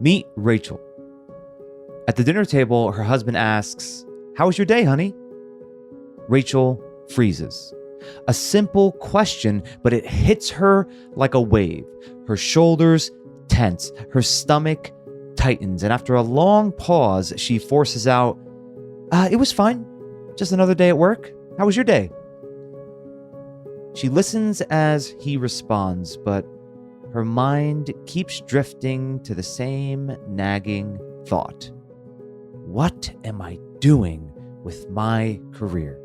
Meet Rachel. At the dinner table, her husband asks, "How was your day, honey?" Rachel freezes. A simple question, but it hits her like a wave. Her shoulders tense, her stomach tightens, and after a long pause, she forces out, "It was fine. Just another day at work. How was your day?" She listens as he responds, but her mind keeps drifting to the same nagging thought. What am I doing with my career?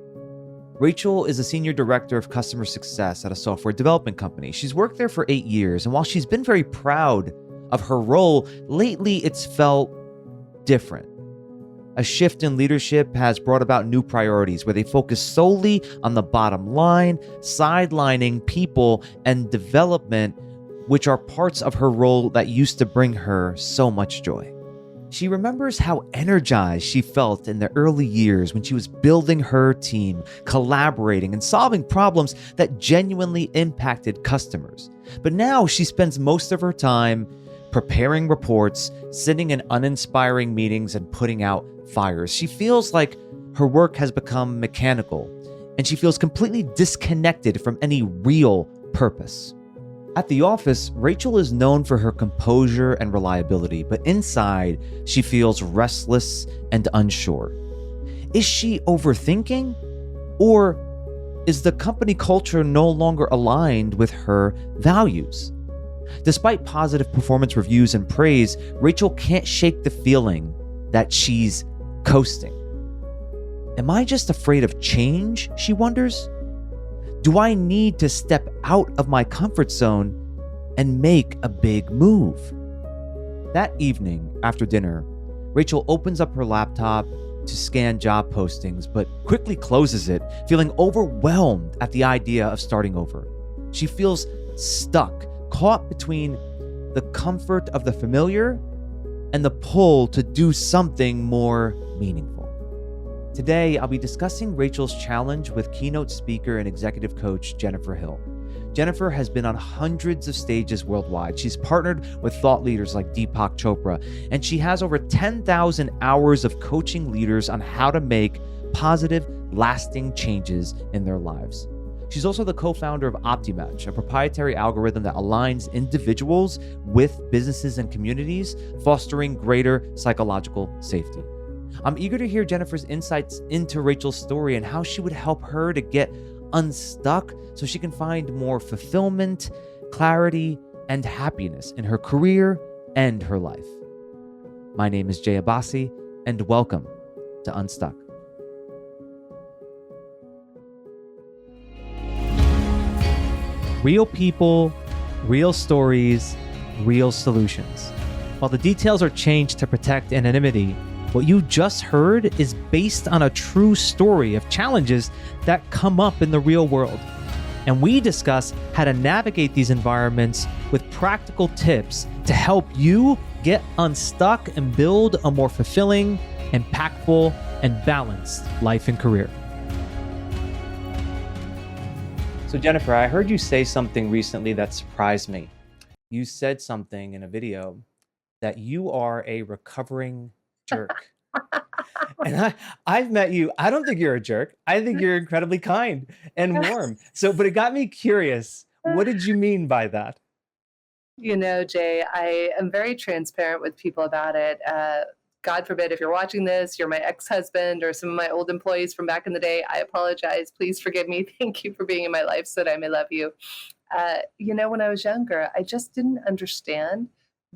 Rachel is a senior director of customer success at a software development company. She's worked there for 8 years, and while she's been very proud of her role, lately it's felt different. A shift in leadership has brought about new priorities where they focus solely on the bottom line, sidelining people and development, which are parts of her role that used to bring her so much joy. She remembers how energized she felt in the early years when she was building her team, collaborating, and solving problems that genuinely impacted customers. But now she spends most of her time preparing reports, sitting in uninspiring meetings, and putting out fires. She feels like her work has become mechanical, and she feels completely disconnected from any real purpose. At the office, Rachel is known for her composure and reliability, but inside, she feels restless and unsure. Is she overthinking? Or is the company culture no longer aligned with her values? Despite positive performance reviews and praise, Rachel can't shake the feeling that she's coasting. Am I just afraid of change, she wonders? Do I need to step out of my comfort zone and make a big move? That evening, after dinner, Rachel opens up her laptop to scan job postings, but quickly closes it, feeling overwhelmed at the idea of starting over. She feels stuck, caught between the comfort of the familiar and the pull to do something more meaningful. Today, I'll be discussing Rachel's challenge with keynote speaker and executive coach Jennifer Hill. Jennifer has been on hundreds of stages worldwide. She's partnered with thought leaders like Deepak Chopra, and she has over 10,000 hours of coaching leaders on how to make positive, lasting changes in their lives. She's also the co-founder of OptiMatch, a proprietary algorithm that aligns individuals with businesses and communities, fostering greater psychological safety. I'm eager to hear Jennifer's insights into Rachel's story and how she would help her to get unstuck so she can find more fulfillment, clarity, and happiness in her career and her life. My name is Jay Abbasi, and welcome to Unstuck. Real people, real stories, real solutions. While the details are changed to protect anonymity, what you just heard is based on a true story of challenges that come up in the real world. And we discuss how to navigate these environments with practical tips to help you get unstuck and build a more fulfilling, impactful, and balanced life and career. So Jennifer, I heard you say something recently that surprised me. You said something in a video that you are a recovering jerk. And I've met you. I don't think you're a jerk. I think you're incredibly kind and warm. But it got me curious. What did you mean by that? Jay, I am very transparent with people about it. God forbid, if you're watching this, you're my ex-husband or some of my old employees from back in the day. I apologize. Please forgive me. Thank you for being in my life so that I may love you. When I was younger, I just didn't understand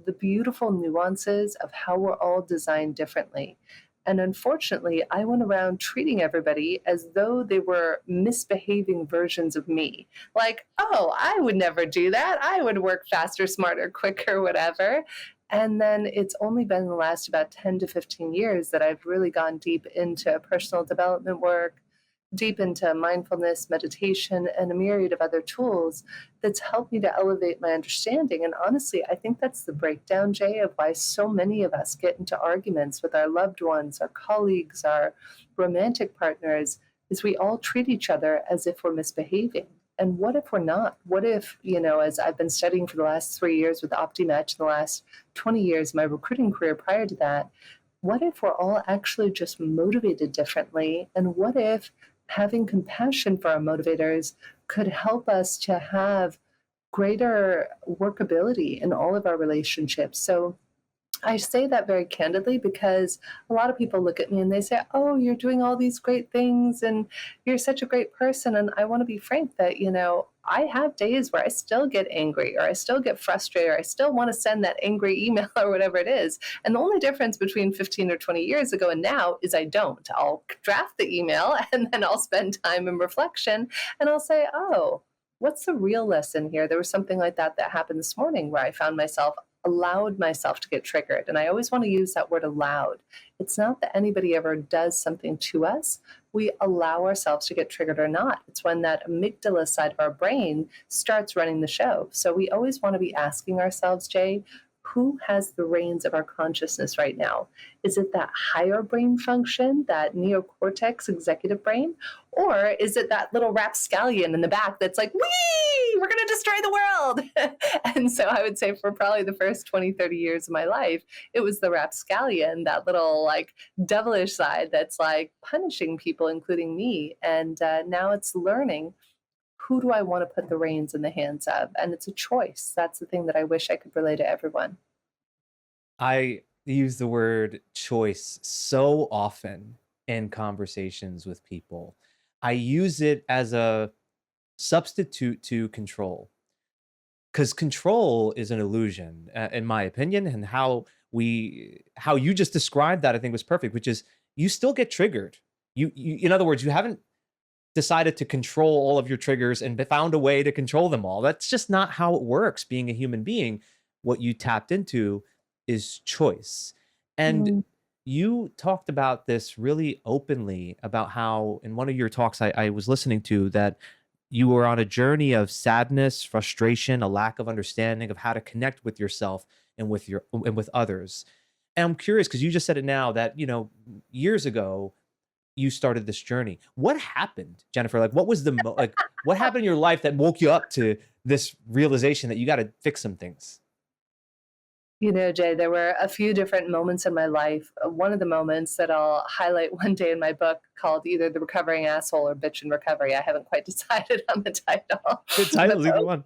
the beautiful nuances of how we're all designed differently. And unfortunately, I went around treating everybody as though they were misbehaving versions of me. Like, oh, I would never do that. I would work faster, smarter, quicker, whatever. And then it's only been the last about 10 to 15 years that I've really gone deep into personal development work, deep into mindfulness, meditation, and a myriad of other tools that's helped me to elevate my understanding. And honestly, I think that's the breakdown, Jay, of why so many of us get into arguments with our loved ones, our colleagues, our romantic partners, is we all treat each other as if we're misbehaving. And what if we're not? What if, as I've been studying for the last 3 years with OptiMatch, the last 20 years, my recruiting career prior to that, what if we're all actually just motivated differently? And what if having compassion for our motivators could help us to have greater workability in all of our relationships? So I say that very candidly because a lot of people look at me and they say, "Oh, you're doing all these great things and you're such a great person." And I want to be frank that, I have days where I still get angry or I still get frustrated or I still want to send that angry email or whatever it is. And the only difference between 15 or 20 years ago and now is I don't. I'll draft the email and then I'll spend time in reflection and I'll say, "Oh, what's the real lesson here?" There was something like that happened this morning where I found myself allowed myself to get triggered. And I always want to use that word allowed. It's not that anybody ever does something to us. We allow ourselves to get triggered or not. It's when that amygdala side of our brain starts running the show. So we always want to be asking ourselves, Jay, who has the reins of our consciousness right now? Is it that higher brain function, that neocortex executive brain? Or is it that little rapscallion in the back that's like, wee, we're going to destroy the world? And so I would say for probably the first 20, 30 years of my life, it was the rapscallion, that little like devilish side that's like punishing people, including me. And now it's learning, who do I want to put the reins in the hands of? And it's a choice. That's the thing that I wish I could relay to everyone. I use the word choice so often in conversations with people. I use it as a substitute to control, because control is an illusion, in my opinion. And how you just described that, I think, was perfect, which is you still get triggered. You in other words, you haven't decided to control all of your triggers and found a way to control them all. That's just not how it works being a human being. What you tapped into is choice. And you talked about this really openly about how in one of your talks I was listening to, that you were on a journey of sadness, frustration, a lack of understanding of how to connect with yourself and with others. And I'm curious, because you just said it now, that years ago you started this journey. What happened, Jennifer? Like, what was what happened in your life that woke you up to this realization that you got to fix some things? Jay, there were a few different moments in my life. One of the moments that I'll highlight one day in my book, called either The Recovering Asshole or Bitch in Recovery. I haven't quite decided on the title. Good title, either one.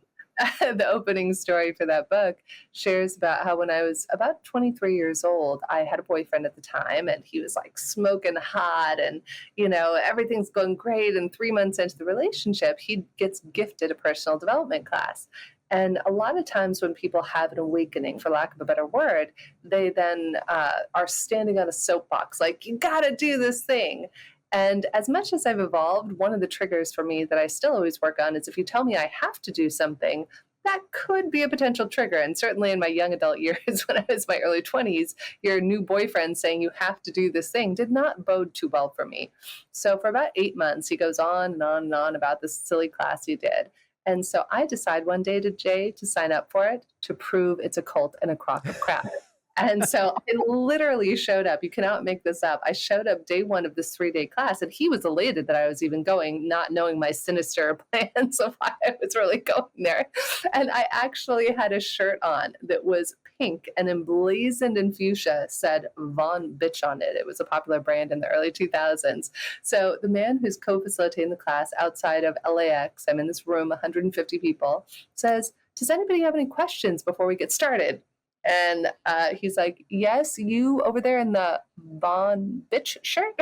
The opening story for that book shares about how when I was about 23 years old, I had a boyfriend at the time, and he was like smoking hot and, everything's going great. And 3 months into the relationship, he gets gifted a personal development class. And a lot of times when people have an awakening, for lack of a better word, they then are standing on a soapbox, like, you got to do this thing. And as much as I've evolved, one of the triggers for me that I still always work on is if you tell me I have to do something, that could be a potential trigger. And certainly in my young adult years, when I was in my early 20s, your new boyfriend saying you have to do this thing did not bode too well for me. So for about 8 months, he goes on and on and on about this silly class he did. And so I decide one day to sign up for it to prove it's a cult and a crock of crap. And so I literally showed up. You cannot make this up. I showed up day one of this 3-day class, and he was elated that I was even going, not knowing my sinister plans of why I was really going there. And I actually had a shirt on that was pink and emblazoned in fuchsia, said Von Bitch on it. It was a popular brand in the early 2000s. So the man who's co-facilitating the class outside of LAX, I'm in this room, 150 people, says, "Does anybody have any questions before we get started?" And he's like, "Yes, you over there in the Von Bitch shirt."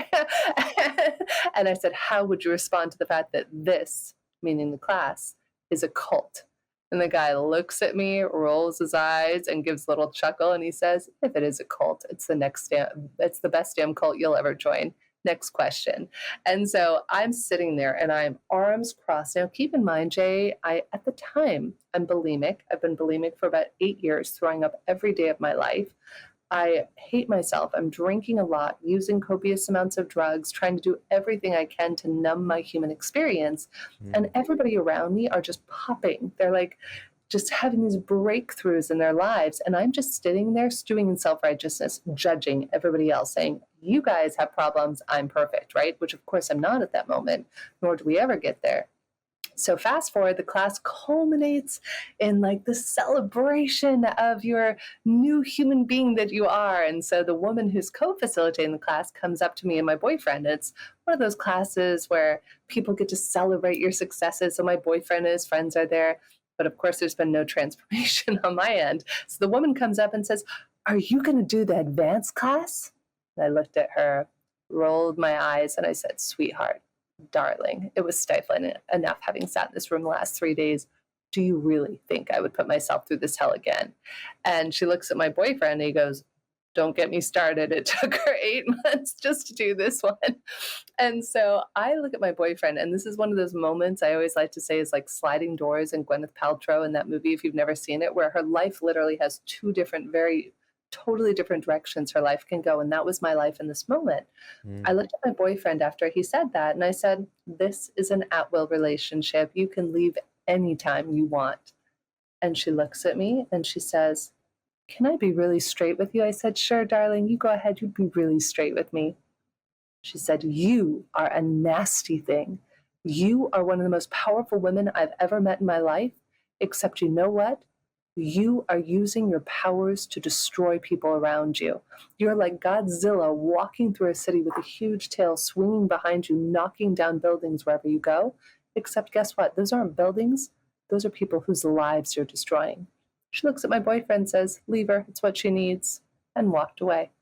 And I said, "How would you respond to the fact that this," meaning the class, "is a cult?" And the guy looks at me, rolls his eyes, and gives a little chuckle. And he says, "If it is a cult, it's the best damn cult you'll ever join. Next question." And so I'm sitting there and I'm arms crossed. Now, keep in mind, Jay, at the time, I'm bulimic. I've been bulimic for about 8 years, throwing up every day of my life. I hate myself. I'm drinking a lot, using copious amounts of drugs, trying to do everything I can to numb my human experience. And everybody around me are just popping. They're like, just having these breakthroughs in their lives. And I'm just sitting there stewing in self-righteousness, judging everybody else, saying, you guys have problems, I'm perfect, right? Which of course I'm not at that moment, nor do we ever get there. So fast forward, the class culminates in like the celebration of your new human being that you are. And so the woman who's co-facilitating the class comes up to me and my boyfriend. It's one of those classes where people get to celebrate your successes. So my boyfriend and his friends are there. But of course, there's been no transformation on my end. So the woman comes up and says, "Are you going to do the advanced class?" And I looked at her, rolled my eyes, and I said, "Sweetheart, darling, it was stifling enough having sat in this room the last 3 days. Do you really think I would put myself through this hell again?" And she looks at my boyfriend and he goes, "Don't get me started. It took her 8 months just to do this one." And so I look at my boyfriend, and this is one of those moments I always like to say is like sliding doors in Gwyneth Paltrow in that movie, if you've never seen it, where her life literally has two different, very totally different directions her life can go. And that was my life in this moment. I Mm. looked at my boyfriend after he said that, and I said, "This is an at will relationship. You can leave anytime you want." And she looks at me and she says, "Can I be really straight with you?" I said, "Sure, darling, you go ahead. You be really straight with me." She said, "You are a nasty thing. You are one of the most powerful women I've ever met in my life, except you know what? You are using your powers to destroy people around you. You're like Godzilla walking through a city with a huge tail swinging behind you, knocking down buildings wherever you go. Except guess what? Those aren't buildings. Those are people whose lives you're destroying." She looks at my boyfriend, says, "Leave her. It's what she needs," and walked away.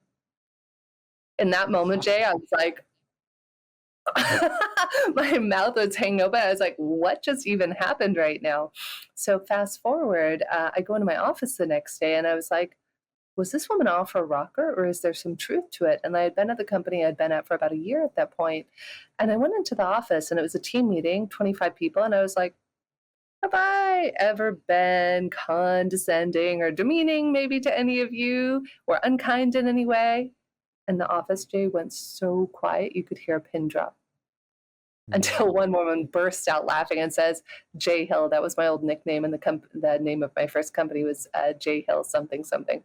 In that moment, Jay, I was like, my mouth was hanging open. I was like, what just even happened right now? So fast forward, I go into my office the next day and I was like, was this woman off her rocker or is there some truth to it? And I had been at the company I'd been at for about a year at that point. And I went into the office and it was a team meeting, 25 people. And I was like, have I ever been condescending or demeaning maybe to any of you or unkind in any way? And the office, Jay, went so quiet you could hear a pin drop Mm. until one woman bursts out laughing and says, "J Hill." That was my old nickname, and the name of my first company was J Hill something something.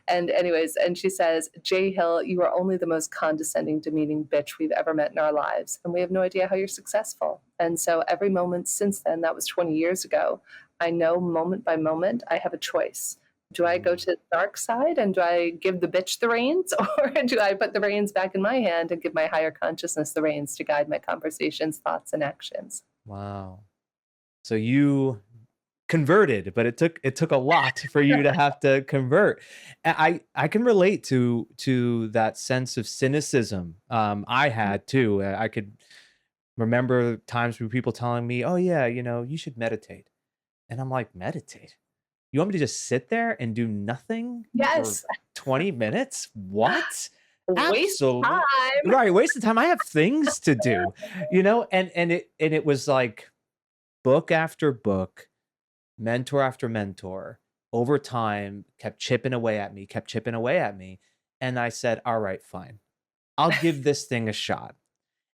And anyways, and she says, "J Hill, you are only the most condescending, demeaning bitch we've ever met in our lives, and we have no idea how you're successful." And so every moment since then, that was 20 years ago, I know moment by moment I have a choice. Do I go Mm. to the dark side and do I give the bitch the reins, or do I put the reins back in my hand and give my higher consciousness the reins to guide my conversations, thoughts, and actions? Wow. So you converted, but it took a lot for you to have to convert. I can relate to that sense of cynicism. I had too. I could remember times where people telling me, "Oh yeah, you should meditate," and I'm like, "Meditate? You want me to just sit there and do nothing for Yes, 20 minutes? What? waste Absolutely time. right. Waste of time. I have things to do, and it was like book after book, mentor after mentor, over time kept chipping away at me, kept chipping away at me. And I said, all right, fine. I'll give this thing a shot.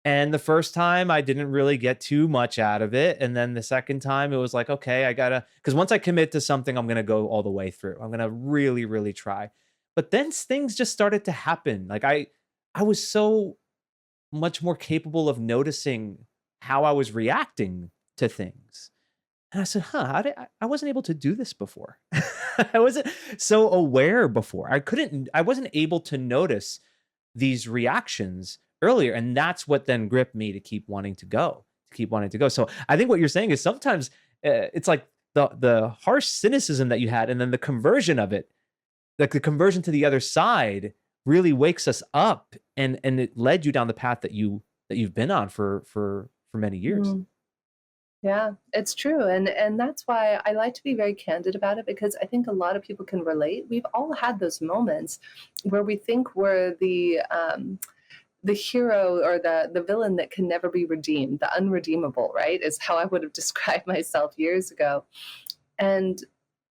And the first time I didn't really get too much out of it. And then the second time it was like, okay, I gotta, because once I commit to something, I'm gonna go all the way through. I'm gonna really, really try. But then things just started to happen. Like I was so much more capable of noticing how I was reacting to things. And I said, "Huh, I wasn't able to do this before." I wasn't so aware before. I wasn't able to notice these reactions earlier, and that's what then gripped me to keep wanting to go, to keep wanting to go. So, I think what you're saying is sometimes, it's like the harsh cynicism that you had and then the conversion of it, like the conversion to the other side really wakes us up and it led you down the path that you've been on for many years. Mm. Yeah, it's true. And that's why I like to be very candid about it because I think a lot of people can relate. We've all had those moments where we think we're the hero or the villain that can never be redeemed, the unredeemable, right? Is how I would have described myself years ago. And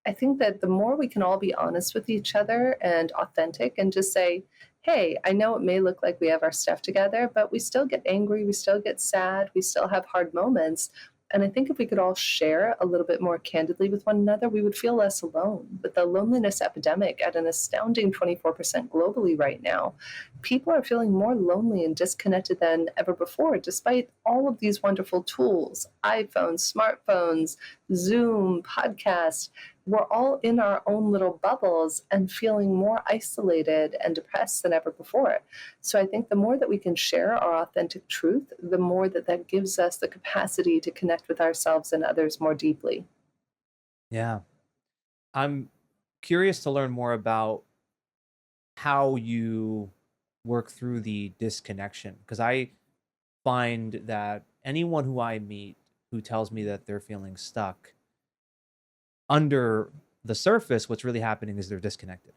I think that the more we can all be honest with each other and authentic and just say, "Hey, I know it may look like we have our stuff together, but we still get angry, we still get sad, we still have hard moments." And I think if we could all share a little bit more candidly with one another, we would feel less alone. But the loneliness epidemic at an astounding 24% globally right now, people are feeling more lonely and disconnected than ever before, despite all of these wonderful tools, iPhones, smartphones, Zoom, podcasts. We're all in our own little bubbles and feeling more isolated and depressed than ever before. So I think the more that we can share our authentic truth, the more that that gives us the capacity to connect with ourselves and others more deeply. Yeah. I'm curious to learn more about how you work through the disconnection, because I find that anyone who I meet who tells me that they're feeling stuck, under the surface, what's really happening is they're disconnected.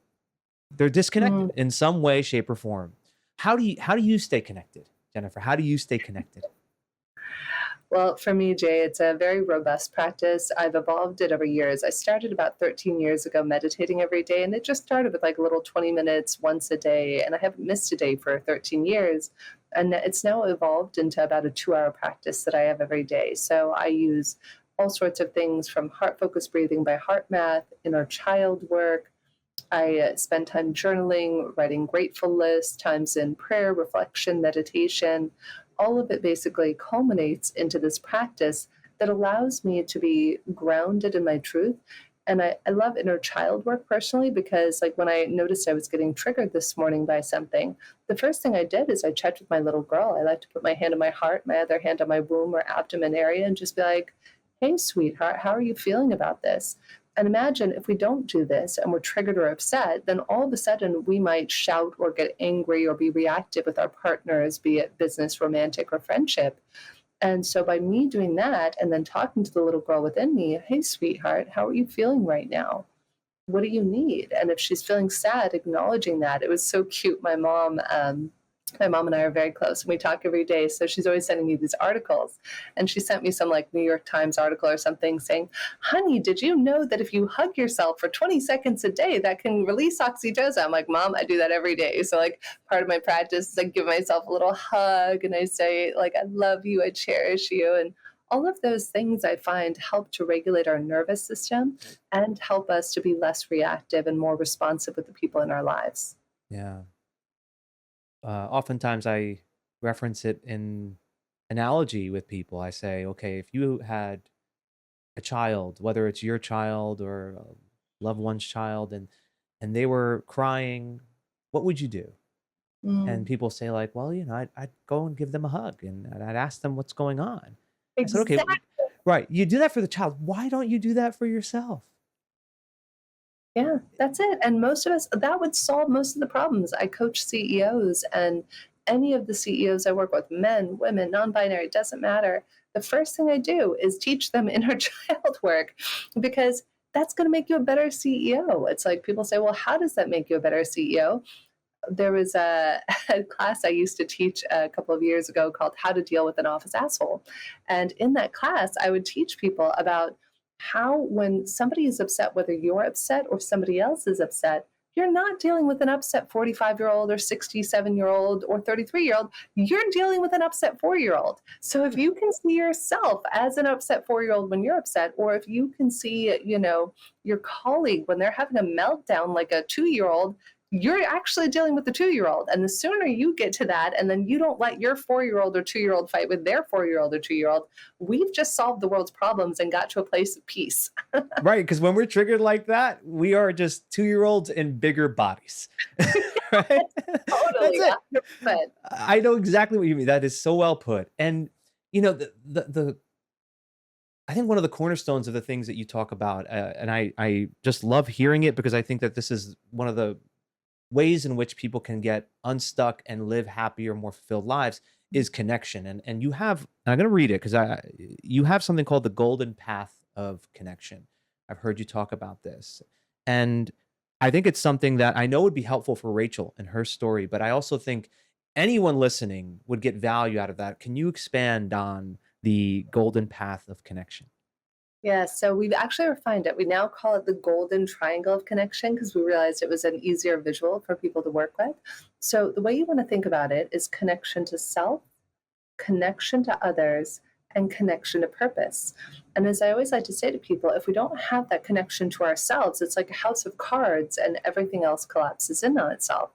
They're disconnected Mm. in some way, shape, or form. How do you stay connected, Jennifer? How do you stay connected? Well, for me, Jay, it's a very robust practice. I've evolved it over years. I started about 13 years ago meditating every day, and it just started with like a little 20 minutes once a day. And I haven't missed a day for 13 years. And it's now evolved into about a 2 hour practice that I have every day. So I use all sorts of things from heart focused breathing by heart math, inner child work. I spend time journaling, writing grateful lists, times in prayer, reflection, meditation. All of it basically culminates into this practice that allows me to be grounded in my truth. And I love inner child work personally because, like, when I noticed I was getting triggered this morning by something, the first thing I did is I checked with my little girl. I like to put my hand on my heart, my other hand on my womb or abdomen area, and just be like, hey, sweetheart, how are you feeling about this? And imagine if we don't do this and we're triggered or upset, then all of a sudden we might shout or get angry or be reactive with our partners, be it business, romantic, or friendship. And so by me doing that and then talking to the little girl within me, hey, sweetheart, how are you feeling right now? What do you need? And if she's feeling sad, acknowledging that. It was so cute. My mom and I are very close and we talk every day. So she's always sending me these articles. And she sent me some like New York Times article or something saying, honey, did you know that if you hug yourself for 20 seconds a day, that can release oxytocin? I'm like, Mom, I do that every day. So like part of my practice is I give myself a little hug and I say, like, I love you, I cherish you. And all of those things I find help to regulate our nervous system and help us to be less reactive and more responsive with the people in our lives. Yeah. Oftentimes I reference it in analogy with people. I say, okay, if you had a child, whether it's your child or a loved one's child, and they were crying, what would you do? And Mm, people say, like, well, I'd go and give them a hug and I'd ask them what's going on. I said, okay, exactly. right, you do that for the child. Why don't you do that for yourself? Yeah, that's it. And most of us, that would solve most of the problems. I coach CEOs, and any of the CEOs I work with, men, women, non binary, doesn't matter. The first thing I do is teach them inner child work because that's going to make you a better CEO. It's like people say, well, how does that make you a better CEO? There was a class I used to teach a couple of years ago called How to Deal with an Office Asshole. And in that class, I would teach people about how, when somebody is upset, whether you're upset or somebody else is upset, you're not dealing with an upset 45-year-old or 67-year-old or 33-year-old. You're dealing with an upset 4-year-old. So if you can see yourself as an upset 4-year-old when you're upset, or if you can see, your colleague when they're having a meltdown like a 2-year-old, you're actually dealing with the 2-year-old. And the sooner you get to that, and then you don't let your 4-year-old or 2-year-old fight with their 4-year-old or 2-year-old, we've just solved the world's problems and got to a place of peace. Right, because when we're triggered like that, we are just 2-year-olds in bigger bodies. Right? That's Totally, it. 100%. I know exactly what you mean. That is so well put. And the I think one of the cornerstones of the things that you talk about, and I just love hearing it because I think that this is one of the ways in which people can get unstuck and live happier, more fulfilled lives is connection. And I'm going to read it because you have something called the golden path of connection. I've heard you talk about this. And I think it's something that I know would be helpful for Rachel and her story, but I also think anyone listening would get value out of that. Can you expand on the golden path of connection? Yeah, so we've actually refined it. We now call it the golden triangle of connection because we realized it was an easier visual for people to work with. So the way you want to think about it is connection to self, connection to others, and connection to purpose. And as I always like to say to people, if we don't have that connection to ourselves, it's like a house of cards and everything else collapses in on itself.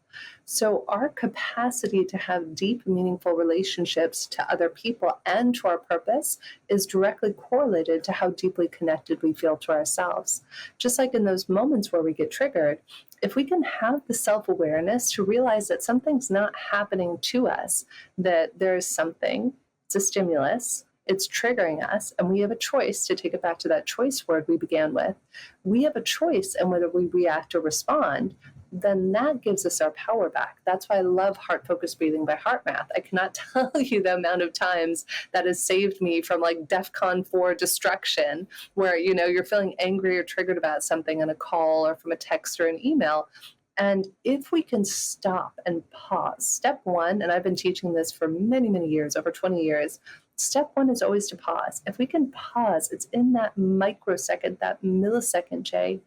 So, our capacity to have deep, meaningful relationships to other people and to our purpose is directly correlated to how deeply connected we feel to ourselves. Just like in those moments where we get triggered, if we can have the self awareness to realize that something's not happening to us, that there's something, it's a stimulus, it's triggering us, and we have a choice to take it back to that choice word we began with. We have a choice in whether we react or respond. Then that gives us our power back. That's why I love heart focused breathing by Heart Math. I cannot tell you the amount of times that has saved me from like DEFCON 4 destruction, where you're feeling angry or triggered about something in a call or from a text or an email. And if we can stop and pause, step one, and I've been teaching this for many, many years, over 20 years, step one is always to pause. If we can pause, it's in that microsecond, that millisecond, Jay,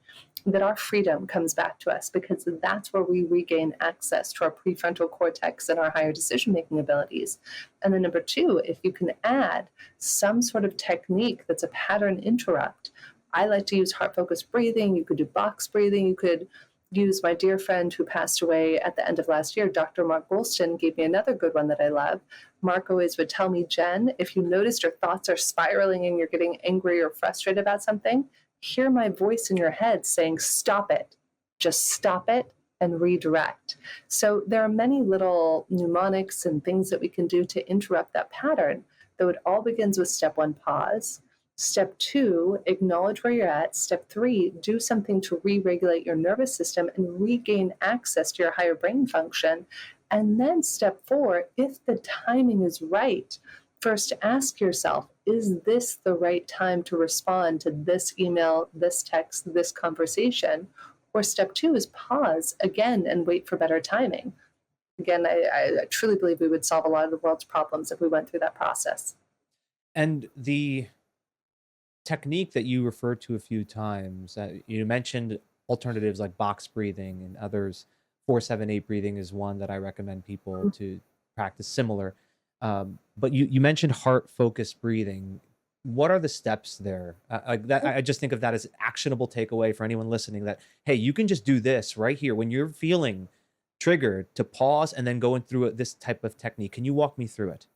that our freedom comes back to us, because that's where we regain access to our prefrontal cortex and our higher decision-making abilities. And then number two, if you can add some sort of technique that's a pattern interrupt. I like to use heart-focused breathing. You could do box breathing. You could use my dear friend who passed away at the end of last year, Dr. Mark Golston, gave me another good one that I love. Mark always would tell me, Jen, if you notice your thoughts are spiraling and you're getting angry or frustrated about something, hear my voice in your head saying, stop it, just stop it and redirect. So there are many little mnemonics and things that we can do to interrupt that pattern, though it all begins with step one, pause. Step two, acknowledge where you're at. Step three, do something to re-regulate your nervous system and regain access to your higher brain function. And then step four, if the timing is right, first ask yourself, is this the right time to respond to this email, this text, this conversation? Or step two is pause again and wait for better timing. Again, I truly believe we would solve a lot of the world's problems if we went through that process. And the technique that you referred to a few times, you mentioned alternatives like box breathing and others. 4-7-8 breathing is one that I recommend people to practice similar. But you mentioned heart-focused breathing. What are the steps there? Like that, I just think of that as actionable takeaway for anyone listening, that, hey, you can just do this right here when you're feeling triggered, to pause and then going through this type of technique. Can you walk me through it?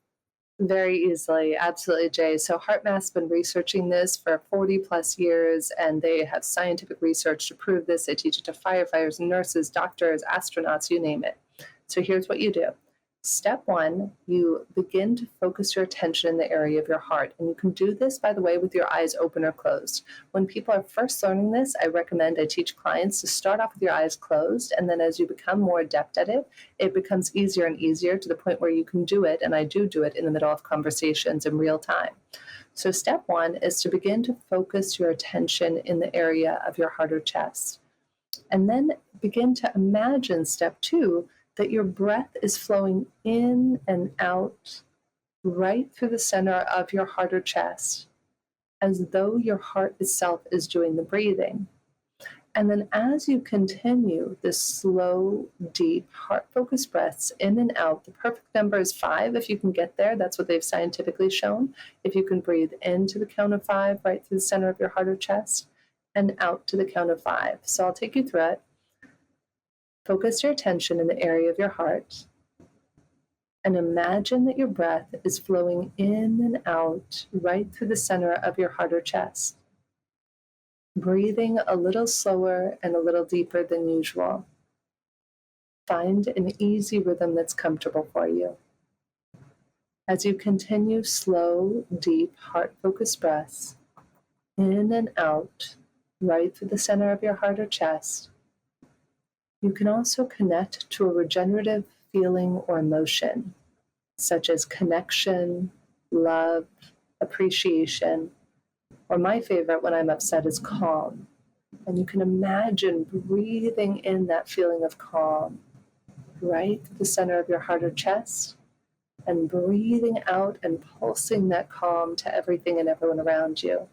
Very easily. Absolutely, Jay. So HeartMath's been researching this for 40 plus years, and they have scientific research to prove this. They teach it to firefighters, nurses, doctors, astronauts, you name it. So here's what you do. Step one, you begin to focus your attention in the area of your heart. And you can do this, by the way, with your eyes open or closed. When people are first learning this, I teach clients to start off with your eyes closed. And then as you become more adept at it, it becomes easier and easier to the point where you can do it. And I do it in the middle of conversations in real time. So step one is to begin to focus your attention in the area of your heart or chest. And then begin to imagine, step two, that your breath is flowing in and out right through the center of your heart or chest, as though your heart itself is doing the breathing. And then as you continue this slow, deep, heart-focused breaths in and out, the perfect number is 5 if you can get there. That's what they've scientifically shown. If you can breathe into the count of 5 right through the center of your heart or chest, and out to the count of 5. So I'll take you through it. Focus your attention in the area of your heart and imagine that your breath is flowing in and out right through the center of your heart or chest. Breathing a little slower and a little deeper than usual. Find an easy rhythm that's comfortable for you. As you continue slow, deep, heart-focused breaths in and out right through the center of your heart or chest, you can also connect to a regenerative feeling or emotion, such as connection, love, appreciation, or my favorite when I'm upset is calm. And you can imagine breathing in that feeling of calm right through the center of your heart or chest, and breathing out and pulsing that calm to everything and everyone around you.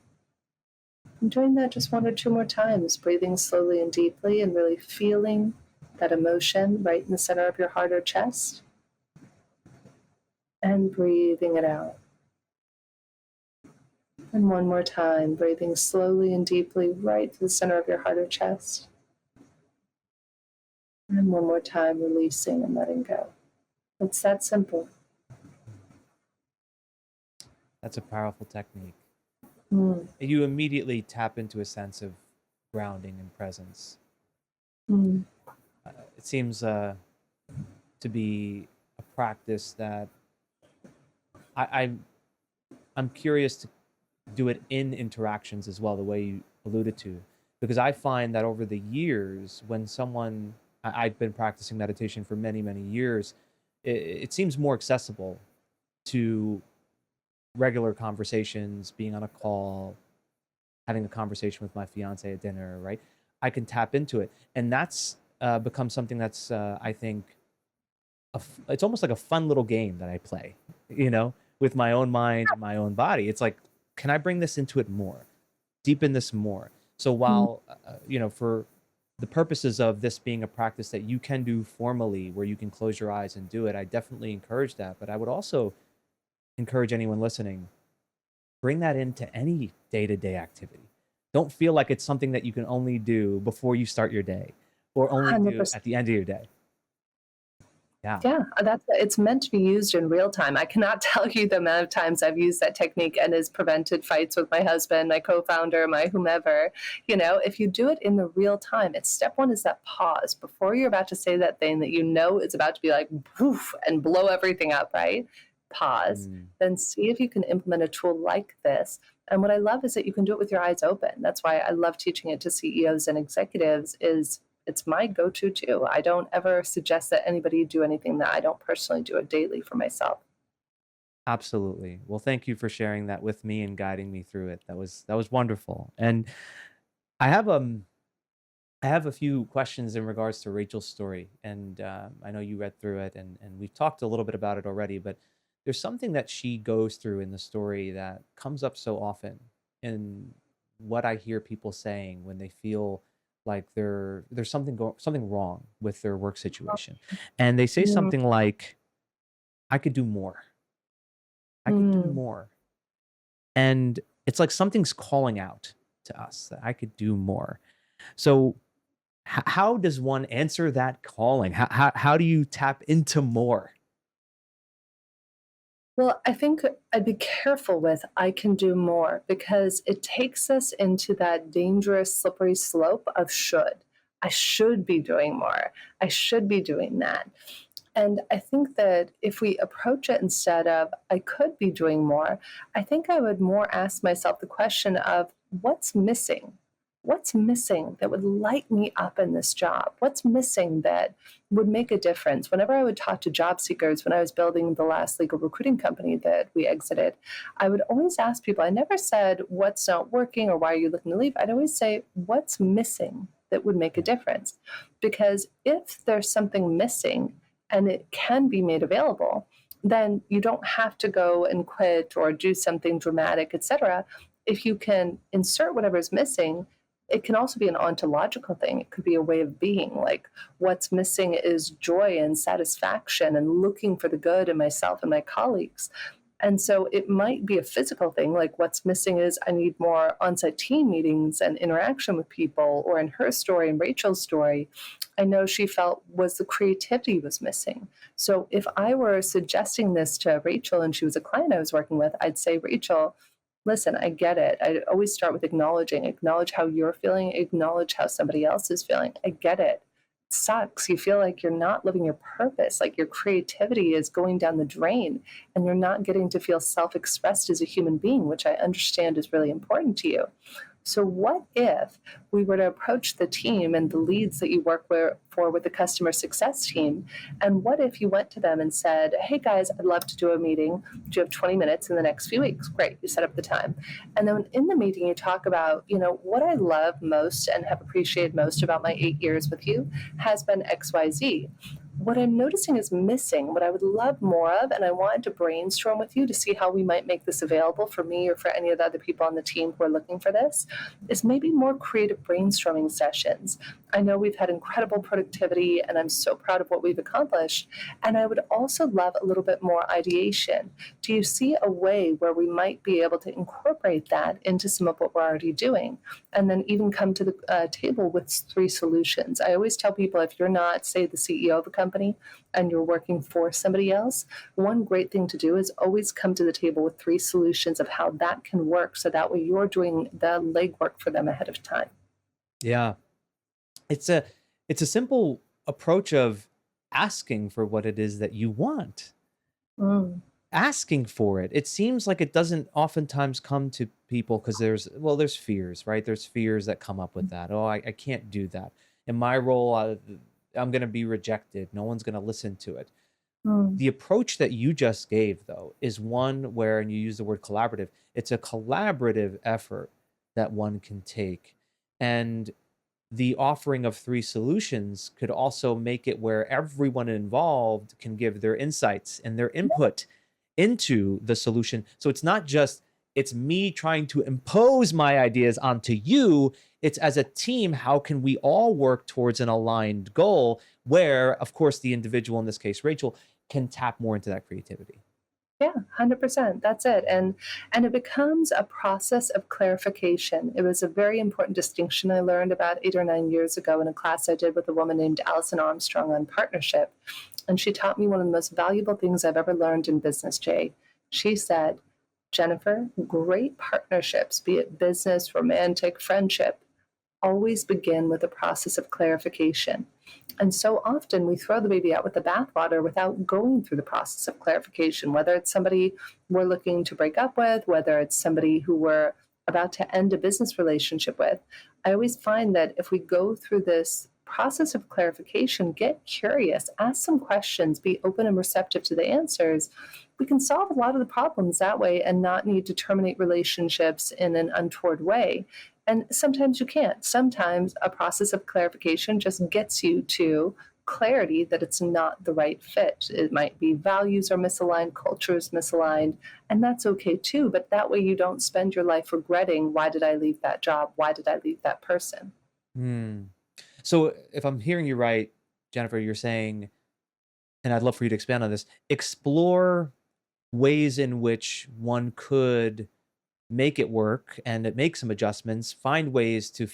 I'm doing that just 1 or 2 more times, breathing slowly and deeply and really feeling that emotion right in the center of your heart or chest, and breathing it out. And one more time, breathing slowly and deeply right to the center of your heart or chest. And one more time, releasing and letting go. It's that simple. That's a powerful technique. Mm. You immediately tap into a sense of grounding and presence. Mm. It seems to be a practice that I'm curious to do it in interactions as well, the way you alluded to, because I find that over the years, when I've been practicing meditation for many, many years, it seems more accessible to regular conversations, being on a call, having a conversation with my fiance at dinner, right? I can tap into it. And that's become something that's, I think, it's almost like a fun little game that I play, with my own mind and my own body. It's like, can I bring this into it more, deepen this more? So while, for the purposes of this being a practice that you can do formally, where you can close your eyes and do it, I definitely encourage that. But I would also encourage anyone listening, bring that into any day-to-day activity. Don't feel like it's something that you can only do before you start your day or only do 100%. at the end of your day. Yeah, it's meant to be used in real time. I cannot tell you the amount of times I've used that technique and has prevented fights with my husband, my co-founder, my whomever. If you do it in the real time, step one is that pause before you're about to say that thing that is about to be like poof and blow everything up, right? Pause, then see if you can implement a tool like this. And what I love is that you can do it with your eyes open. That's why I love teaching it to CEOs and executives. It's my go-to too. I don't ever suggest that anybody do anything that I don't personally do it daily for myself. Absolutely. Well, thank you for sharing that with me and guiding me through it. That was wonderful. And I have a few questions in regards to Rachel's story, and I know you read through it, and we've talked a little bit about it already. But there's something that she goes through in the story that comes up so often in what I hear people saying when they feel like there's something wrong with their work situation, and they say something like, "I could do more. I could do more," and it's like something's calling out to us that I could do more. So, how does one answer that calling? How do you tap into more? Well, I think I'd be careful with "I can do more" because it takes us into that dangerous slippery slope of should. I should be doing more. I should be doing that. And I think that if we approach it instead of "I could be doing more," I think I would more ask myself the question of what's missing? What's missing that would light me up in this job? What's missing that would make a difference? Whenever I would talk to job seekers when I was building the last legal recruiting company that we exited, I would always ask people, I never said, what's not working or why are you looking to leave? I'd always say, what's missing that would make a difference? Because if there's something missing and it can be made available, then you don't have to go and quit or do something dramatic, etc. If you can insert whatever's missing, it can also be an ontological thing. It could be a way of being. Like what's missing is joy and satisfaction and looking for the good in myself and my colleagues. And so it might be a physical thing, like what's missing is I need more on-site team meetings and interaction with people, or in her story, in Rachel's story, I know she felt was the creativity was missing. So if I were suggesting this to Rachel and she was a client I was working with, I'd say, Rachel, listen, I get it. I always start with acknowledge how you're feeling, acknowledge how somebody else is feeling. I get it. It sucks. You feel like you're not living your purpose, like your creativity is going down the drain and you're not getting to feel self-expressed as a human being, which I understand is really important to you. So what if we were to approach the team and the leads that you work with the customer success team? And what if you went to them and said, hey guys, I'd love to do a meeting. Do you have 20 minutes in the next few weeks? Great, you set up the time. And then in the meeting, you talk about, what I love most and have appreciated most about my 8 years with you has been XYZ. what I'm noticing is missing, what I would love more of, and I wanted to brainstorm with you to see how we might make this available for me or for any of the other people on the team who are looking for this, is maybe more creative brainstorming sessions. I know we've had incredible productivity, and I'm so proud of what we've accomplished. And I would also love a little bit more ideation. Do you see a way where we might be able to incorporate that into some of what we're already doing? And then even come to the table with three solutions. I always tell people, if you're not, say, the CEO of a company and you're working for somebody else, one great thing to do is always come to the table with three solutions of how that can work. So that way you're doing the legwork for them ahead of time. Yeah. It's a simple approach of asking for what it is that you want. Mm. Asking for it. It seems like it doesn't oftentimes come to people because there's fears, right? There's fears that come up with that. Oh, I can't do that. In my role, I'm going to be rejected. No one's going to listen to it. Mm. The approach that you just gave, though, is one where, and you use the word collaborative, it's a collaborative effort that one can take. And the offering of three solutions could also make it where everyone involved can give their insights and their input into the solution. So it's not just, it's me trying to impose my ideas onto you. It's, as a team, how can we all work towards an aligned goal where, of course, the individual, in this case, Rachel, can tap more into that creativity. Yeah, 100%. That's it. And it becomes a process of clarification. It was a very important distinction I learned about 8 or 9 years ago in a class I did with a woman named Allison Armstrong on partnership. And she taught me one of the most valuable things I've ever learned in business, Jay. She said, Jennifer, great partnerships, be it business, romantic, friendship, always begin with a process of clarification. And so often we throw the baby out with the bathwater without going through the process of clarification, whether it's somebody we're looking to break up with, whether it's somebody who we're about to end a business relationship with. I always find that if we go through this process of clarification, get curious, ask some questions, be open and receptive to the answers, we can solve a lot of the problems that way and not need to terminate relationships in an untoward way. And sometimes you can't. Sometimes a process of clarification just gets you to clarity that it's not the right fit. It might be values are misaligned, culture is misaligned, and that's okay too. But that way you don't spend your life regretting, why did I leave that job? Why did I leave that person? So if I'm hearing you right, Jennifer, you're saying, and I'd love for you to expand on this, explore ways in which one could make it work and make some adjustments, find ways to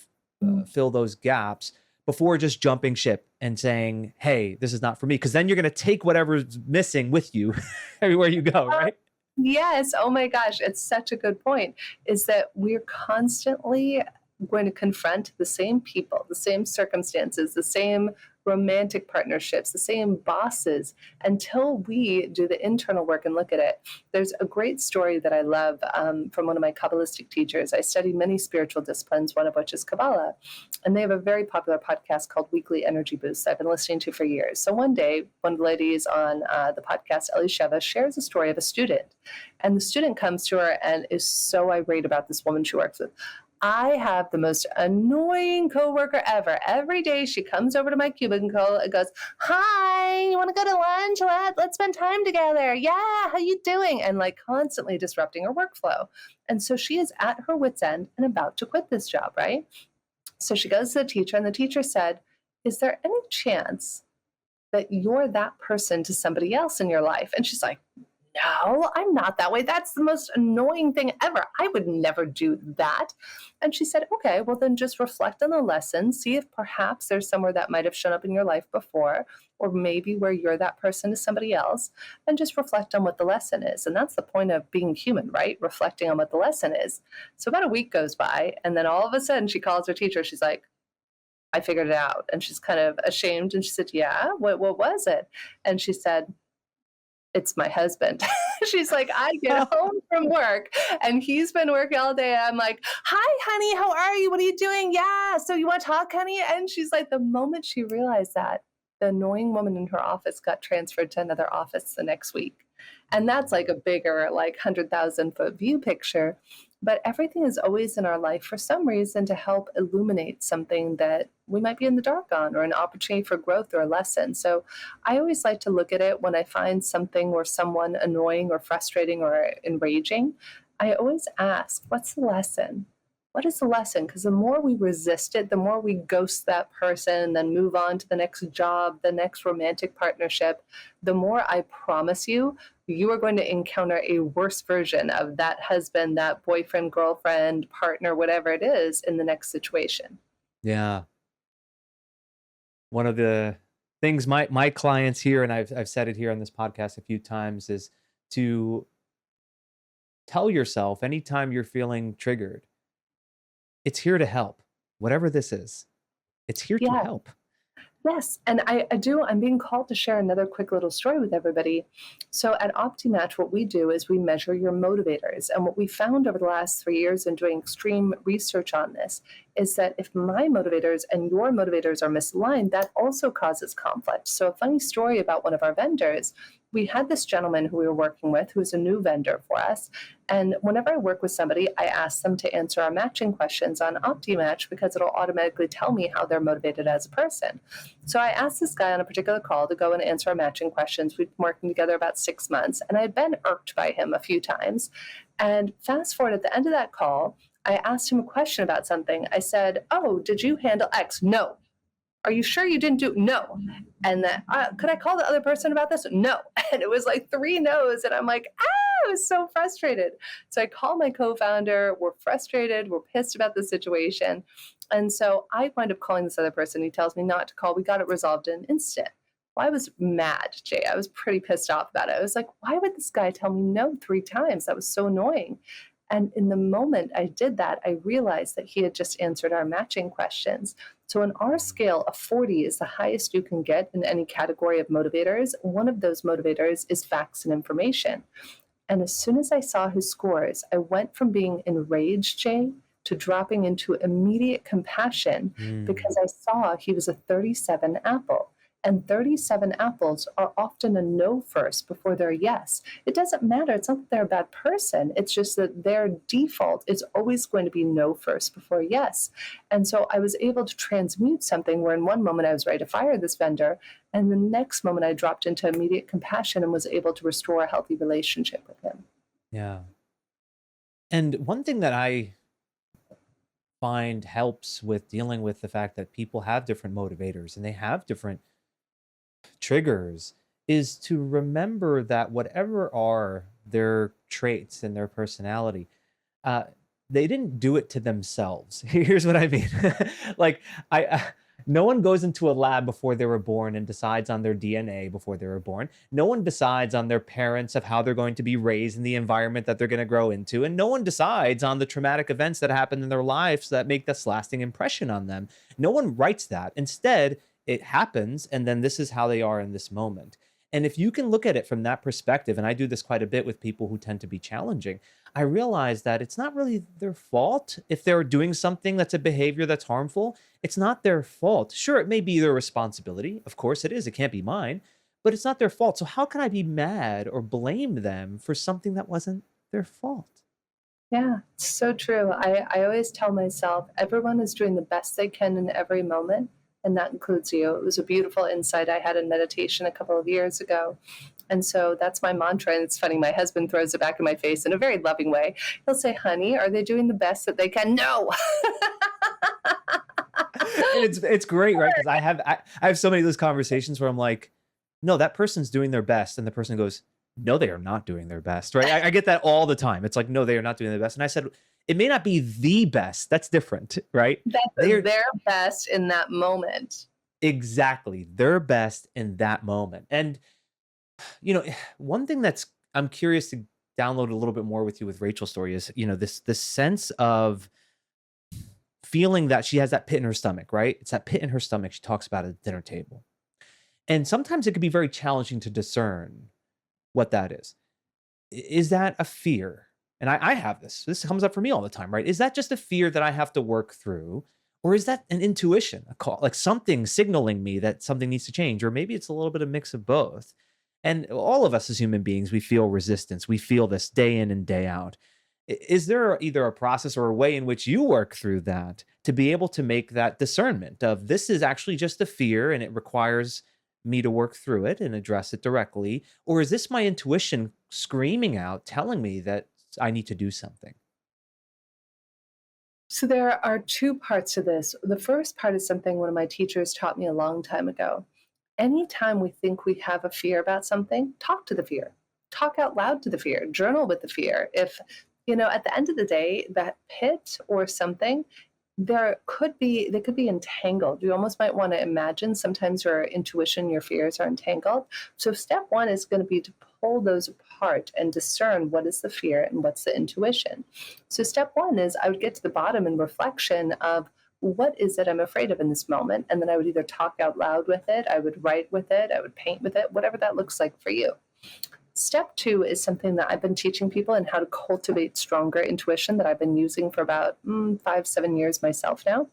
fill those gaps before just jumping ship and saying, hey, this is not for me. Because then you're going to take whatever's missing with you everywhere you go, right? Yes. Oh my gosh. It's such a good point, is that we're constantly going to confront the same people, the same circumstances, the same romantic partnerships, the same bosses, until we do the internal work and look at it. There's a great story that I love from one of my Kabbalistic teachers. I study many spiritual disciplines, one of which is Kabbalah. And they have a very popular podcast called Weekly Energy Boosts I've been listening to for years. So one day, one of the ladies on the podcast, Elisheva, shares a story of a student. And the student comes to her and is so irate about this woman she works with. I have the most annoying coworker ever. Every day she comes over to my cubicle and goes, hi, you want to go to lunch? Let's spend time together. Yeah, how you doing? And like constantly disrupting her workflow. And so she is at her wit's end and about to quit this job, right? So she goes to the teacher, and the teacher said, is there any chance that you're that person to somebody else in your life? And she's like, no, I'm not that way. That's the most annoying thing ever. I would never do that. And she said, okay, well, then just reflect on the lesson. See if perhaps there's somewhere that might have shown up in your life before, or maybe where you're that person to somebody else, and just reflect on what the lesson is. And that's the point of being human, right? Reflecting on what the lesson is. So about a week goes by, and then all of a sudden she calls her teacher. She's like, I figured it out. And she's kind of ashamed. And she said, yeah, what was it? And she said, it's my husband. She's like, I get home from work and he's been working all day. I'm like, hi, honey, how are you? What are you doing? Yeah. So you want to talk, honey? And she's like, the moment she realized that, the annoying woman in her office got transferred to another office the next week. And that's like a bigger, like 100,000 foot view picture. But everything is always in our life for some reason to help illuminate something that we might be in the dark on, or an opportunity for growth or a lesson. So I always like to look at it when I find something or someone annoying or frustrating or enraging. I always ask, what's the lesson? What is the lesson? Because the more we resist it, the more we ghost that person, then move on to the next job, the next romantic partnership, the more I promise you, you are going to encounter a worse version of that husband, that boyfriend, girlfriend, partner, whatever it is in the next situation. Yeah. One of the things my clients here, and I've said it here on this podcast a few times, is to tell yourself anytime you're feeling triggered, it's here to help. Whatever this is, it's here to Yeah. help. Yes, and I'm being called to share another quick little story with everybody. So at OptiMatch, what we do is we measure your motivators. And what we found over the last 3 years in doing extreme research on this is that if my motivators and your motivators are misaligned, that also causes conflict. So a funny story about one of our vendors, we had this gentleman who we were working with who is a new vendor for us. And whenever I work with somebody, I ask them to answer our matching questions on OptiMatch because it'll automatically tell me how they're motivated as a person. So I asked this guy on a particular call to go and answer our matching questions. We've been working together about 6 months, and I had been irked by him a few times. And fast forward at the end of that call, I asked him a question about something. I said, "Oh, did you handle X?" "No." "Are you sure you didn't do?" "No." And then, "Could I call the other person about this?" "No." And it was like 3 no's. And I'm like, I was so frustrated. So I call my co-founder. We're frustrated. We're pissed about the situation. And so I wind up calling this other person. He tells me not to call. We got it resolved in an instant. Well, I was mad, Jay. I was pretty pissed off about it. I was like, why would this guy tell me no 3 times? That was so annoying. And in the moment I did that, I realized that he had just answered our matching questions. So on our scale, a 40 is the highest you can get in any category of motivators. One of those motivators is facts and information. And as soon as I saw his scores, I went from being enraged, Jay, to dropping into immediate compassion because I saw he was a 37 apple. And 37 apples are often a no first before they're a yes. It doesn't matter. It's not that they're a bad person. It's just that their default is always going to be no first before yes. And so I was able to transmute something where in one moment I was ready to fire this vendor. And the next moment I dropped into immediate compassion and was able to restore a healthy relationship with him. Yeah. And one thing that I find helps with dealing with the fact that people have different motivators and they have different triggers is to remember that whatever are their traits and their personality, uh, they didn't do it to themselves. Here's what I mean. Like no one goes into a lab before they were born and decides on their DNA before they were born. No one decides on their parents of how they're going to be raised in the environment that they're going to grow into. And no one decides on the traumatic events that happen in their lives that make this lasting impression on them. No one writes that. Instead, it happens, and then this is how they are in this moment. And if you can look at it from that perspective, and I do this quite a bit with people who tend to be challenging, I realize that it's not really their fault if they're doing something that's a behavior that's harmful. It's not their fault. Sure, it may be their responsibility. Of course it is. It can't be mine, but it's not their fault. So how can I be mad or blame them for something that wasn't their fault? Yeah, it's so true. I always tell myself everyone is doing the best they can in every moment, and that includes you. It was a beautiful insight I had in meditation a couple of years ago. And so that's my mantra. And it's funny, my husband throws it back in my face in a very loving way. He'll say, "Honey, are they doing the best that they can?" "No." And it's great, right? Because I have so many of those conversations where I'm like, no, that person's doing their best, and the person goes, no, they are not doing their best, right? I get that all the time. It's like, no, they are not doing their best. And I said, it may not be the best. That's different, right? That's They're their best in that moment. exactly their best in that moment. And one thing that's I'm curious to download a little bit more with you with Rachel's story is, this sense of feeling that she has that pit in her stomach, right? It's that pit in her stomach she talks about at the dinner table. And sometimes it can be very challenging to discern what that is. Is that a fear? And I have this. This comes up for me all the time, right? Is that just a fear that I have to work through? Or is that an intuition, a call, like something signaling me that something needs to change? Or maybe it's a little bit of mix of both. And all of us as human beings, we feel resistance. We feel this day in and day out. Is there either a process or a way in which you work through that to be able to make that discernment of this is actually just a fear and it requires me to work through it and address it directly? Or is this my intuition screaming out, telling me that I need to do something? So there are two parts to this. The first part is something one of my teachers taught me a long time ago. Anytime we think we have a fear about something, talk to the fear. Talk out loud to the fear. Journal with the fear. If, at the end of the day, that pit or something, they could be entangled. You almost might want to imagine sometimes your intuition, your fears are entangled. So step one is going to be to pull those apart and discern what is the fear and what's the intuition. So step one is I would get to the bottom in reflection of what is it I'm afraid of in this moment? And then I would either talk out loud with it, I would write with it, I would paint with it, whatever that looks like for you. Step two is something that I've been teaching people and how to cultivate stronger intuition that I've been using for about 5, 7 years myself now.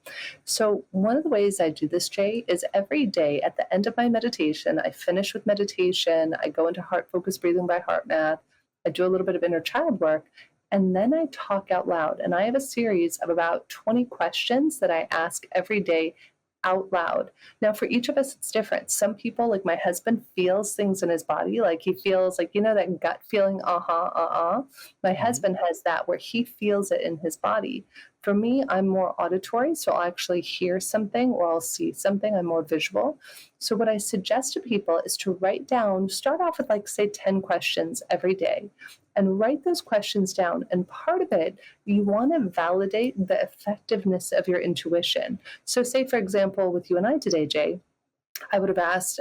So, one of the ways I do this, Jay, is every day at the end of my meditation, I finish with meditation, I go into heart focused breathing by heart math, I do a little bit of inner child work, and then I talk out loud. And I have a series of about 20 questions that I ask every day out loud. Now, for each of us, it's different. Some people, like my husband, feels things in his body. Like he feels like, that gut feeling, My Mhm. husband has that where he feels it in his body. For me, I'm more auditory. So I'll actually hear something or I'll see something. I'm more visual. So what I suggest to people is to write down, start off with like, say, 10 questions every day and write those questions down. And part of it, you want to validate the effectiveness of your intuition. So, say, for example, with you and I today, Jay, I would have asked,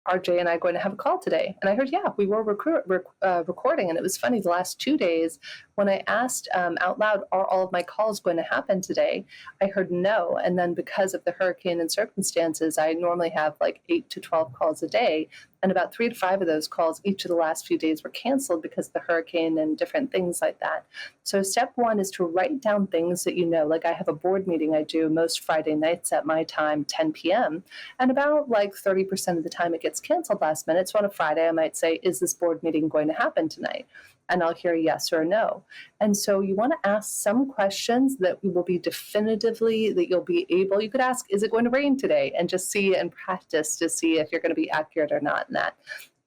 RJ and I going to have a call today? And I heard, yeah, we were recording. And it was funny, the last 2 days, when I asked out loud, are all of my calls going to happen today? I heard no. And then because of the hurricane and circumstances, I normally have like 8 to 12 calls a day. And about 3 to 5 of those calls each of the last few days were canceled because of the hurricane and different things like that. So step one is to write down things that you know. Like I have a board meeting I do most Friday nights at my time, 10 p.m. And about like 30% of the time it gets canceled last minute. So on a Friday, I might say, is this board meeting going to happen tonight? And I'll hear yes or no. And so you want to ask some questions that will be definitively, that you'll be able, you could ask, is it going to rain today? And just see and practice to see if you're going to be accurate or not in that.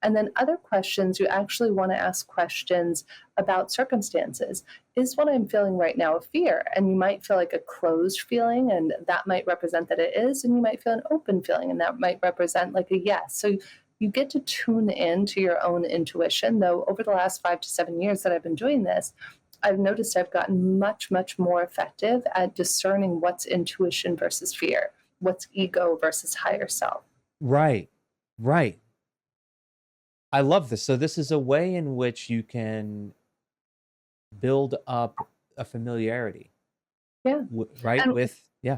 And then other questions, you actually want to ask questions about circumstances. Is what I'm feeling right now a fear? And you might feel like a closed feeling, and that might represent that it is. And you might feel an open feeling, and that might represent like a yes. So you get to tune in to your own intuition. Though over the last 5 to 7 years that I've been doing this, I've noticed I've gotten much, much more effective at discerning what's intuition versus fear, what's ego versus higher self. Right. Right. I love this. So this is a way in which you can build up a familiarity, Yeah. right? And With yeah.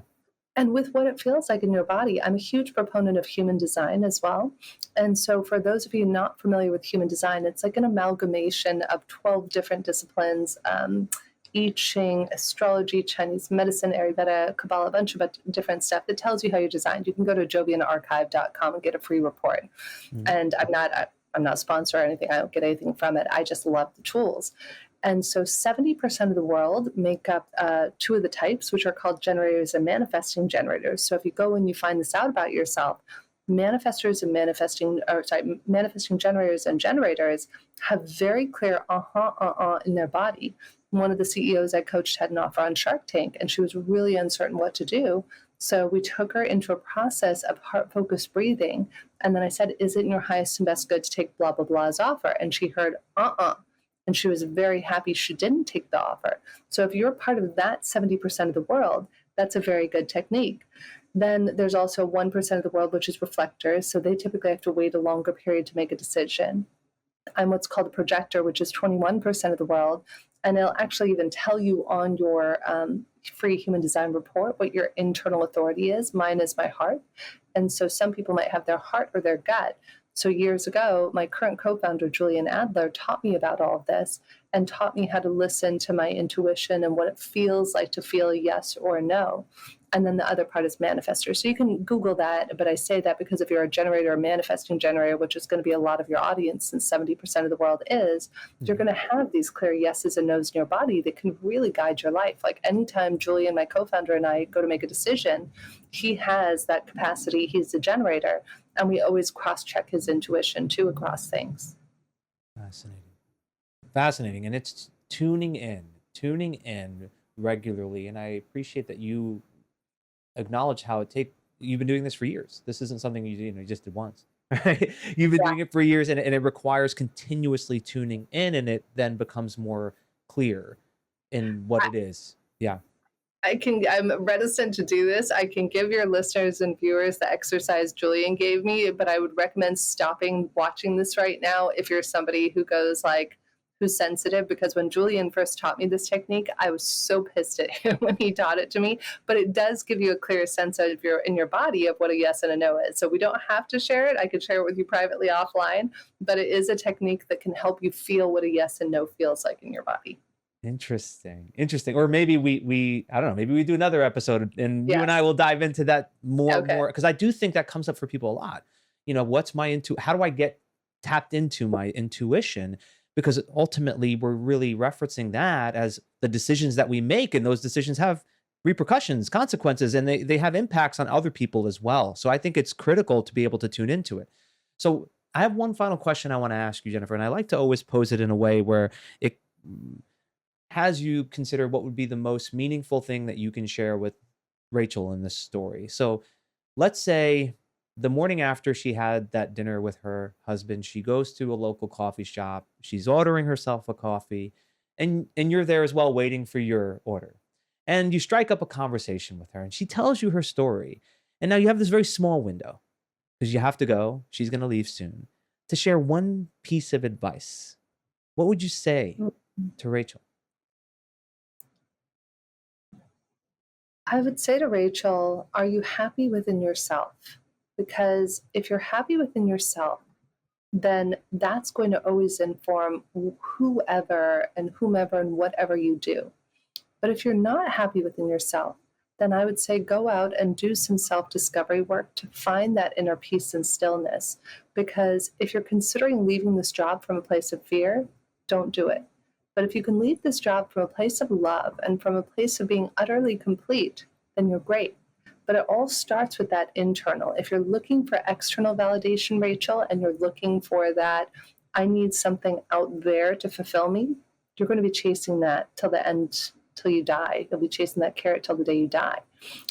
and with what it feels like in your body. I'm a huge proponent of human design as well. And so, for those of you not familiar with human design, it's like an amalgamation of 12 different disciplines. I Ching, astrology, Chinese medicine, Ayurveda, Kabbalah, a bunch of different stuff that tells you how you're designed. You can go to jovianarchive.com and get a free report. Mhm. And I'm not sponsored or anything. I don't get anything from it. I just love the tools. And so 70% of the world make up two of the types, which are called generators and manifesting generators. So if you go and you find this out about yourself, manifestors and manifesting generators and generators have very clear in their body. One of the CEOs I coached had an offer on Shark Tank, and she was really uncertain what to do. So we took her into a process of heart focused breathing. And then I said, is it in your highest and best good to take blah, blah, blah's offer? And she heard, and she was very happy she didn't take the offer. So if you're part of that 70% of the world, that's a very good technique. Then there's also 1% of the world, which is reflectors. So they typically have to wait a longer period to make a decision. I'm what's called a projector, which is 21% of the world. And it'll actually even tell you on your free human design report what your internal authority is. Mine is my heart. And so some people might have their heart or their gut. So years ago, my current co-founder, Julian Adler, taught me about all of this and taught me how to listen to my intuition and what it feels like to feel a yes or a no. And then the other part is manifester. So you can Google that, but I say that because if you're a generator or manifesting generator, which is going to be a lot of your audience, since 70% of the world is, you're going to have these clear yeses and nos in your body that can really guide your life. Like anytime Julian, my co-founder, and I go to make a decision, he has that capacity. He's the generator, and we always cross-check his intuition too across things. Fascinating. And it's tuning in regularly. And I appreciate that you acknowledge how you've been doing this for years. This isn't something you just did once, right? You've been doing it for years, and it requires continuously tuning in, and it then becomes more clear in what it is. Yeah. I'm reticent to do this. I can give your listeners and viewers the exercise Julian gave me, but I would recommend stopping watching this right now if you're somebody who goes who's sensitive, because when Julian first taught me this technique, I was so pissed at him when he taught it to me, but it does give you a clear sense of in your body of what a yes and a no is. So we don't have to share it. I could share it with you privately offline, but it is a technique that can help you feel what a yes and no feels like in your body. Interesting. Or maybe we I don't know, maybe we do another episode and you and I will dive into that more, because I do think that comes up for people a lot. What's how do I get tapped into my intuition? Because ultimately we're really referencing that as the decisions that we make, and those decisions have repercussions, consequences, and they have impacts on other people as well. So I think it's critical to be able to tune into it. So I have one final question I want to ask you, Jennifer, and I like to always pose it in a way where it has you consider what would be the most meaningful thing that you can share with Rachel in this story. So let's say the morning after she had that dinner with her husband, she goes to a local coffee shop. She's ordering herself a coffee, and you're there as well waiting for your order. And you strike up a conversation with her, and she tells you her story. And now you have this very small window because you have to go. She's going to leave soon, to share one piece of advice. What would you say to Rachel? I would say to Rachel, are you happy within yourself? Because if you're happy within yourself, then that's going to always inform whoever and whomever and whatever you do. But if you're not happy within yourself, then I would say go out and do some self-discovery work to find that inner peace and stillness. Because if you're considering leaving this job from a place of fear, don't do it. But if you can leave this job from a place of love and from a place of being utterly complete, then you're great. But it all starts with that internal. If you're looking for external validation, Rachel, and you're looking for that, I need something out there to fulfill me, you're going to be chasing that till the end, till you die. You'll be chasing that carrot till the day you die.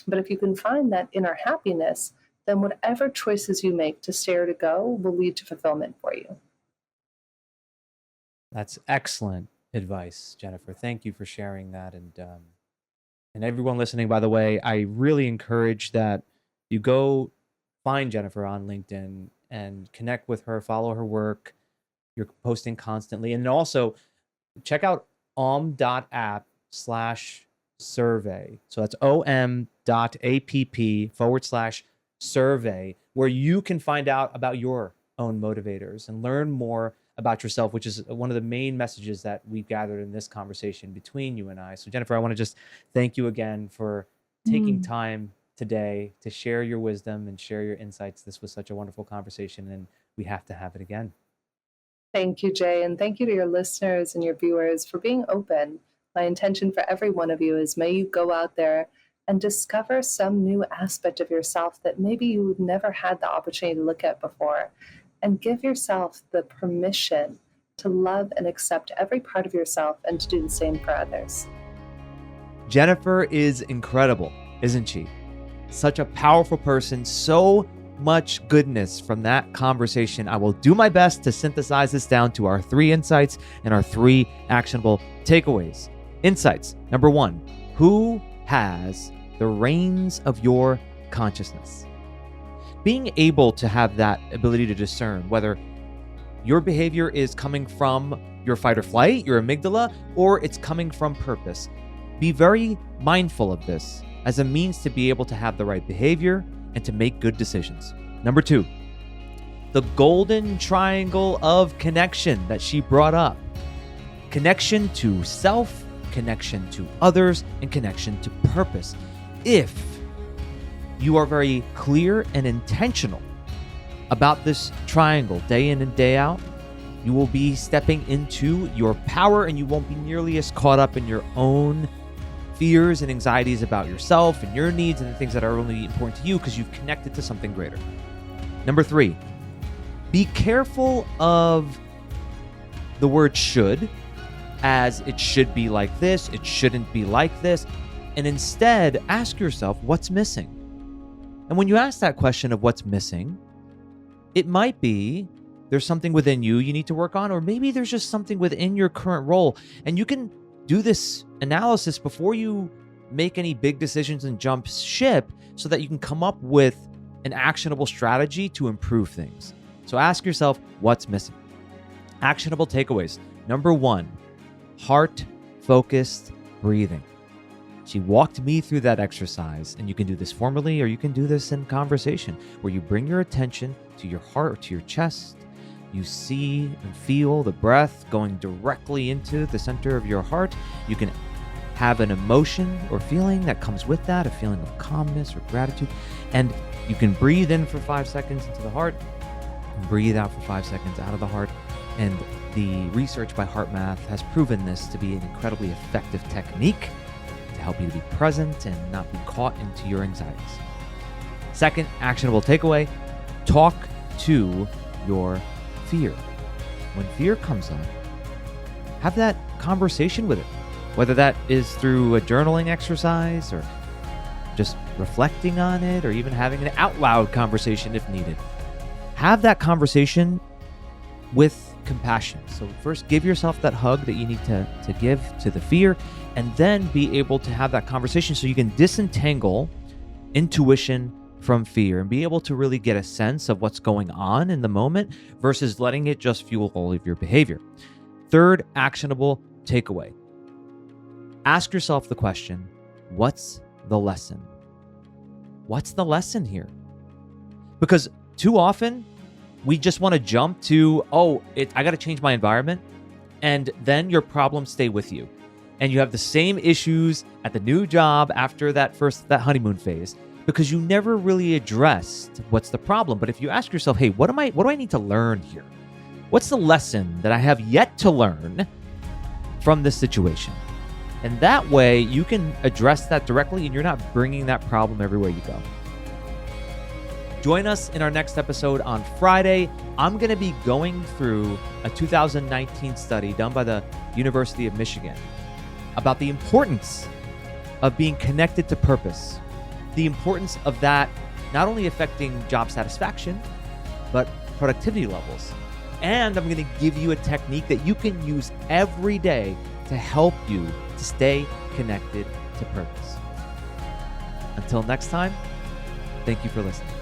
But if you can find that inner happiness, then whatever choices you make to stay or to go will lead to fulfillment for you. That's excellent advice, Jennifer. Thank you for sharing that. And everyone listening, by the way, I really encourage that you go find Jennifer on LinkedIn and connect with her, follow her work. You're posting constantly. And also check out om.app/survey. So that's om.app/survey, where you can find out about your own motivators and learn more about yourself, which is one of the main messages that we've gathered in this conversation between you and I. So Jennifer, I want to just thank you again for taking time today to share your wisdom and share your insights. This was such a wonderful conversation, and we have to have it again. Thank you, Jay. And thank you to your listeners and your viewers for being open. My intention for every one of you is may you go out there and discover some new aspect of yourself that maybe you never had the opportunity to look at before. And give yourself the permission to love and accept every part of yourself and to do the same for others. Jennifer is incredible, isn't she? Such a powerful person, so much goodness from that conversation. I will do my best to synthesize this down to our 3 insights and our 3 actionable takeaways. Insights. Number 1, who has the reins of your consciousness? Being able to have that ability to discern whether your behavior is coming from your fight or flight, your amygdala, or it's coming from purpose. Be very mindful of this as a means to be able to have the right behavior and to make good decisions. Number 2, the golden triangle of connection that she brought up. Connection to self, connection to others, and connection to purpose. If you are very clear and intentional about this triangle day in and day out, you will be stepping into your power, and you won't be nearly as caught up in your own fears and anxieties about yourself and your needs and the things that are only important to you because you've connected to something greater. Number 3, be careful of the word should, as it should be like this, it shouldn't be like this, and instead ask yourself what's missing. And when you ask that question of what's missing, it might be there's something within you need to work on, or maybe there's just something within your current role. And you can do this analysis before you make any big decisions and jump ship so that you can come up with an actionable strategy to improve things. So ask yourself what's missing. Actionable takeaways. Number 1, heart-focused breathing. She walked me through that exercise, and you can do this formally or you can do this in conversation, where you bring your attention to your heart or to your chest. You see and feel the breath going directly into the center of your heart. You can have an emotion or feeling that comes with that, a feeling of calmness or gratitude. And you can breathe in for 5 seconds into the heart and breathe out for 5 seconds out of the heart. And the research by HeartMath has proven this to be an incredibly effective technique to help you to be present and not be caught into your anxieties. Second actionable takeaway, talk to your fear. When fear comes up, have that conversation with it, whether that is through a journaling exercise or just reflecting on it, or even having an out loud conversation if needed. Have that conversation with compassion. So first, give yourself that hug that you need to give to the fear, and then be able to have that conversation so you can disentangle intuition from fear and be able to really get a sense of what's going on in the moment versus letting it just fuel all of your behavior. Third actionable takeaway. Ask yourself the question, what's the lesson? What's the lesson here? Because too often we just want to jump to, I got to change my environment, and then your problems stay with you. And you have the same issues at the new job after that honeymoon phase, because you never really addressed what's the problem. But if you ask yourself, hey, what do I need to learn here? What's the lesson that I have yet to learn from this situation? And that way you can address that directly, and you're not bringing that problem everywhere you go. Join us in our next episode on Friday. I'm going to be going through a 2019 study done by the University of Michigan about the importance of being connected to purpose, the importance of that not only affecting job satisfaction, but productivity levels. And I'm going to give you a technique that you can use every day to help you to stay connected to purpose. Until next time, thank you for listening.